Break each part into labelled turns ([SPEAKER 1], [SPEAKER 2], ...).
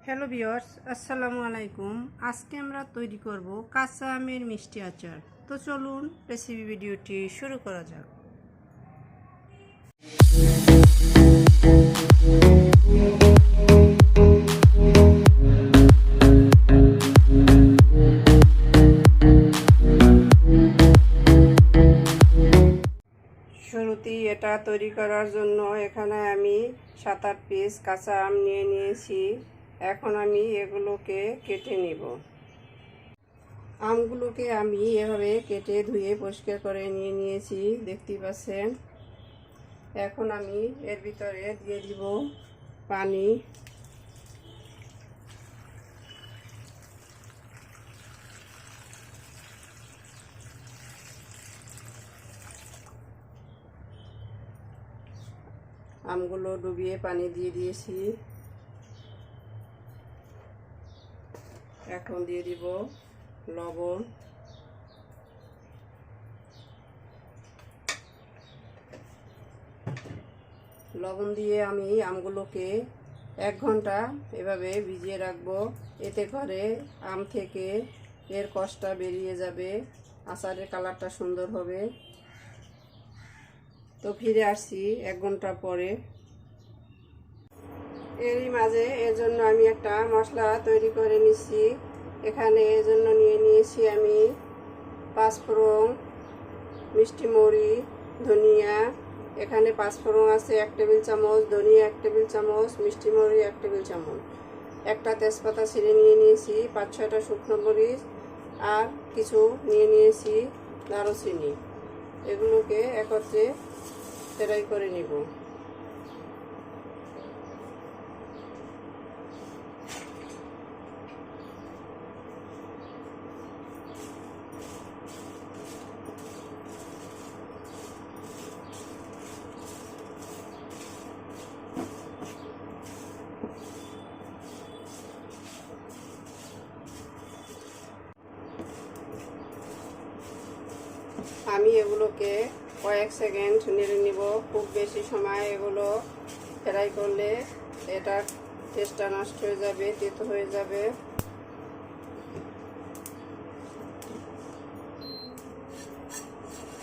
[SPEAKER 1] Hello viewers, আসসালামু আলাইকুম। আজকে আমরা তৈরি করব কাঁচা আমের মিষ্টি আচার। তো চলুন রেসিপি ভিডিওটি শুরু করা যাক। শুরুতেই এটা তৈরি করার জন্য এখানে আমি 7-8 পিস কাঁচা আম নিয়েছি। এখন আমি এগুলোকে কেটে নিব। আমগুলোকে আমি এভাবে কেটে ধুয়ে পরিষ্কার করে নিয়েছি, দেখতেই পাচ্ছেন। এখন আমি এর ভিতরে দিয়ে দিব পানি। আমগুলো ডুবিয়ে পানি দিয়ে দিয়েছি। এখন দিয়ে দিব লবণ। লবণ দিয়ে আমি আমগুলোকে 1 ঘন্টা এভাবে ভিজিয়ে রাখবো। এতে করে আম থেকে এর কষটা বেরিয়ে যাবে, আচারের কালারটা সুন্দর হবে। তো ফিরে আসছি 1 ঘন্টা পরে। এরই মাঝে এর জন্য আমি একটা মশলা তৈরি করে নিচ্ছি। এখানে এর জন্য নিয়েছি আমি 5 ফোড়ন, মিষ্টি মরি, ধনিয়া। এখানে 5 ফোড়ন আছে 1 টেবিল চামচ, ধনিয়া 1 টেবিল চামচ, মিষ্টি মরি 1 টেবিল চামচ, একটা তেজপাতা ছিঁড়ে নিয়েছি, 5-6টা শুকনো মরিচ, আর কিছু নিয়েছি দারুচিনি। এগুলোকে একত্রে ফ্রাই করে নিব। আমি এগুলোকে কয়েক সেকেন্ড নেড়ে নিব। খুব বেশি সময় এগুলো ফ্রাই করলে এটা টেস্টটা নষ্ট হয়ে যাবে, তেতো হয়ে যাবে।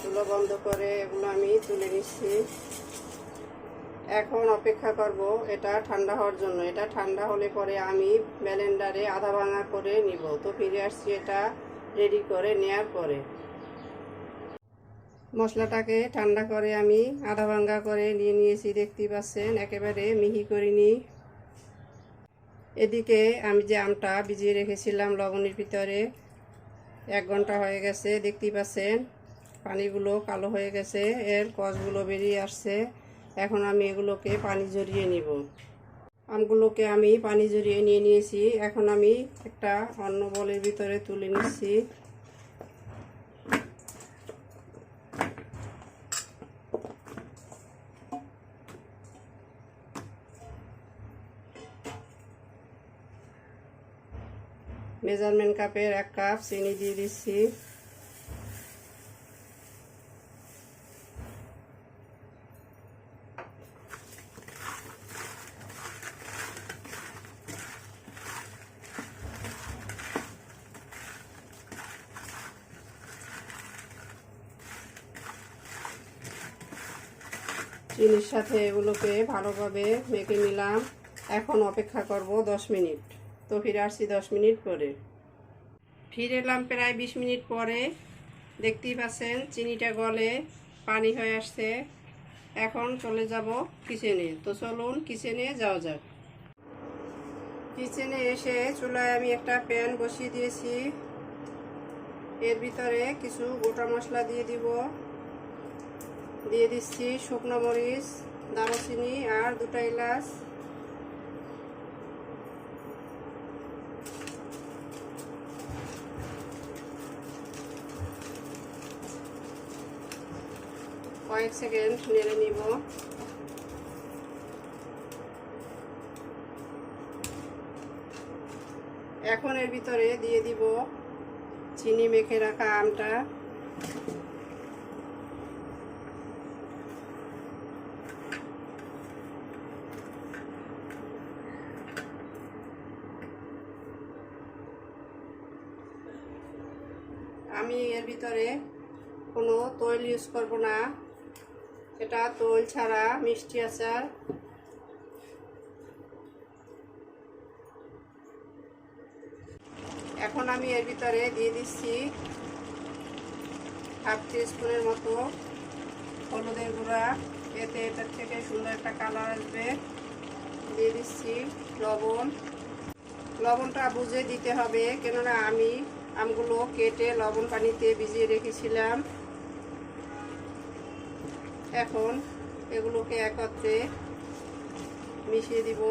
[SPEAKER 1] চুলো বন্ধ করে এগুলো আমি তুলে নিচ্ছি। এখন অপেক্ষা করব এটা ঠান্ডা হওয়ার জন্য। এটা ঠান্ডা হলে পরে আমি ব্লেন্ডারে আধা ভাঙা করে নিব। তো ফিরে আসছি এটা রেডি করে নেওয়ার পরে। মশলাটাকে ঠান্ডা করে আমি আধা ভাঙা করে নিয়েছি, দেখতেই পাচ্ছেন, একেবারে মিহি করিনি। এদিকে আমি যে আমটা ভিজিয়ে রেখেছিলাম লবণের ভিতরে, 1 ঘন্টা হয়ে গেছে, দেখতেই পাচ্ছেন পানিগুলো কালো হয়ে গেছে, এর কষগুলো বেরিয়ে আসছে। এখন আমি এগুলোকে পানি ঝরিয়ে নিব। আমগুলোকে আমি পানি ঝরিয়ে নিয়েছি। এখন আমি একটা অন্য বলের ভিতরে তুলে নিচ্ছি। মেজারমেন্ট কাপের 1 কাপ চিনি দিয়ে দিচ্ছি। চিনির সাথে এগুলোকে ভালোভাবে মেখে নিলাম। এখন অপেক্ষা করব 10 মিনিট। তো ফিরে আসছি 10 মিনিট পরে। ফিরে এলাম প্রায় 20 মিনিট পরে। দেখতেই পাচ্ছেন চিনিটা গলে পানি হয়ে আসছে। এখন চলে যাব কিচেনে। তো চলুন কিচেনে যাওয়া যাক। কিচেনে এসে চুলায় আমি একটা প্যান বসিয়ে দিয়েছি। এর ভিতরে কিছু গোটা মশলা দিয়ে দিব। দিয়ে দিচ্ছি শুকনো মরিচ, দারুচিনি আর 2টা এলাচ। কয়েক সেকেন্ড নেড়ে নিব। এখন এর ভিতরে দিয়ে দিব চিনি মেখে রাখা আমটা। আমি এর ভিতরে কোনো তৈল ইউজ করব না, এটা তৈল ছাড়া মিষ্টি আচার। এখন আমি এর ভিতরে দিয়ে দিচ্ছি হাফ টিস্পুনের মতো হলুদের গুঁড়া, এতে এটার থেকে সুন্দর একটা কালার আসবে। দিয়ে দিচ্ছি লবণ। লবণটা বুঝে দিতে হবে, কেননা আমি আমগুলো কেটে লবণ পানিতে ভিজিয়ে রেখেছিলাম। এখন এগুলোকে একত্রে মিশিয়ে দিব।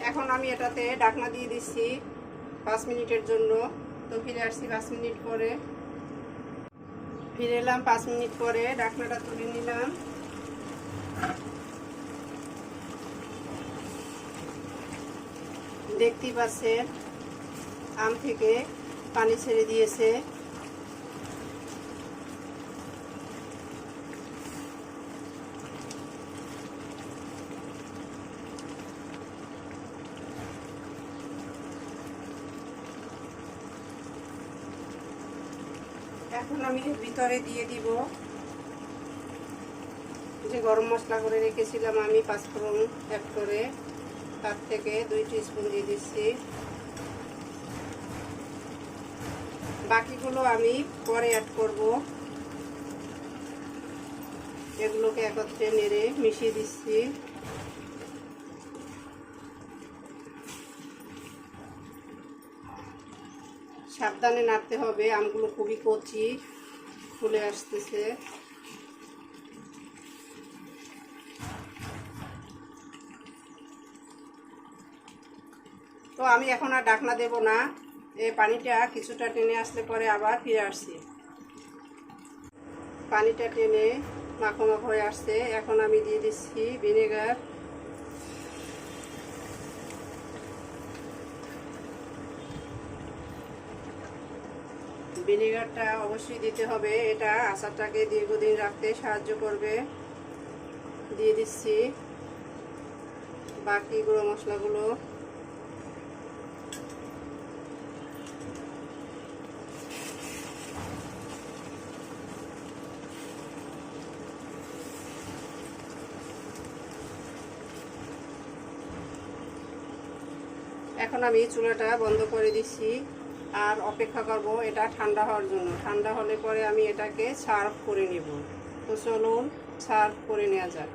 [SPEAKER 1] এখন আমি এটাতে ঢাকনা দিয়ে দিচ্ছি 5 মিনিটের জন্য। তো ফিরে আসছি 5 মিনিট পরে। ফিরে এলাম 5 মিনিট পরে, ঢাকনাটা তুলে নিলাম। দেখতেই পাচ্ছেন আম থেকে পানি ছেড়ে দিয়েছে। এখন আমি ভিতরে দিয়ে দিব যে গরম মশলা করে রেখেছিলাম আমি 5 ফোড়ন অ্যাড করে, তার থেকে 2 টিস্পুন দিয়ে দিচ্ছি। বাকিগুলো আমি পরে অ্যাড করব। এগুলোকে একত্রে নেড়ে মিশিয়ে দিচ্ছি। সাবধানে নাড়তে হবে, আমগুলো খুবই কচি, ফুলে আসতেছে। তো আমি এখন আর ঢাকনা দেব না, এই পানিটা কিছুটা টেনে আসলে পরে আবার ফিরে আসছি। পানিটা টেনে মাখো মাখো হয়ে আসছে। এখন আমি দিয়ে দিচ্ছি ভিনেগার। ভিনেগারটা অবশ্যই দিতে হবে, এটা আচারটাকে দীর্ঘদিন রাখতে সাহায্য করবে। দিয়ে দিচ্ছি বাকি গুঁড়ো মশলাগুলো। এখন আমি চুলাটা বন্ধ করে দিচ্ছি আর অপেক্ষা করব এটা ঠান্ডা হওয়ার জন্য। ঠান্ডা হলে পরে আমি এটাকে সার্ভ করে নেব। তো চলুন সার্ভ করে নেওয়া যাক।